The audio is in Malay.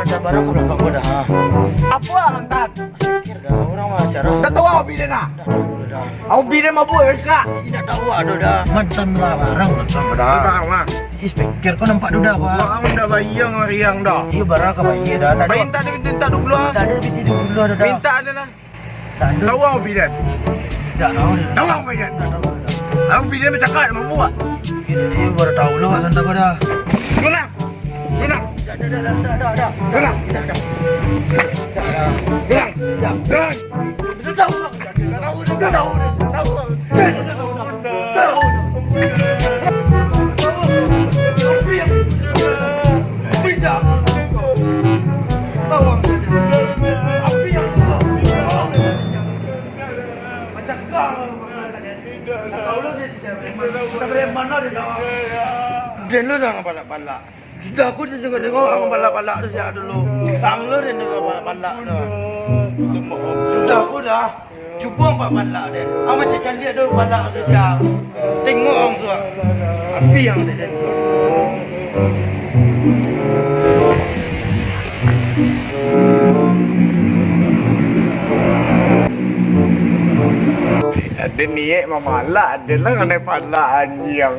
ada barang ke belakang gua dah. Apa lantan? Sikir dah orang mah acara. Saya tahu aku bina nak. Dah. Aku bina mabuk ya kak. Tidak tahu ada dah. Mantan lah barang belakang dah. Bang mah. Speaker kau nampak dah apa? Aku dah bayang riang dah. Iya barang ke bayi dah. Minta dia minta dulu ah. Tak ada binti dulu ada dah. Minta ada lah. Tak ada. Tahu aku bina. Tak tahu. Tahu aku bina. Aku bina macam kat mabuk ah. Ini baru tahu lah santai kau dah. Mana? Mana? Dah. Mana? Bilang. Ya. Dan. Dah tahu. Dan lu dah balak-balak. Sudah aku tengok orang balak-balak tu siap dulu. Tang lu dia balak tu. Sudah aku dah. Cuba buat balak dia. Aku macam lihat dia balak siap. Tengok orang tu. Api yang dia tu. Ada niat memalak, ada lah kena palak anjing.